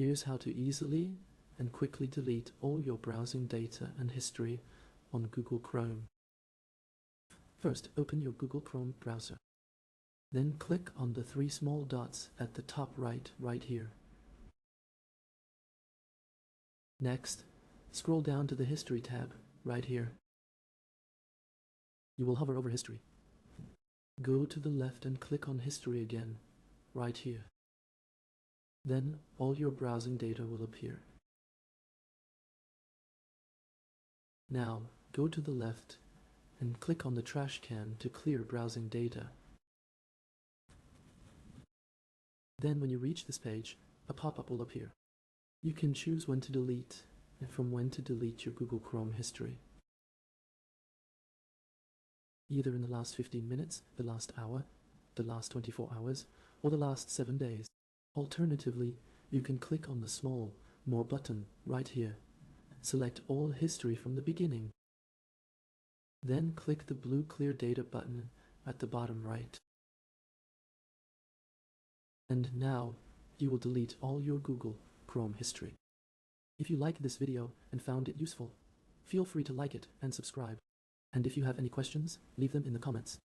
Here's how to easily and quickly delete all your browsing data and history on Google Chrome. First, open your Google Chrome browser. Then click on the three small dots at the top right here. Next, scroll down to the History tab right here. You will hover over History. Go to the left and click on History again, right here. Then all your browsing data will appear. Now, go to the left and click on the trash can to clear browsing data. Then when you reach this page, a pop-up will appear. You can choose when to delete and from when to delete your Google Chrome history. Either in the last 15 minutes, the last hour, the last 24 hours, or the last 7 days. Alternatively, you can click on the small More button right here. Select all history from the beginning. Then click the blue Clear Data button at the bottom right. And now, you will delete all your Google Chrome history. If you liked this video and found it useful, feel free to like it and subscribe. And if you have any questions, leave them in the comments.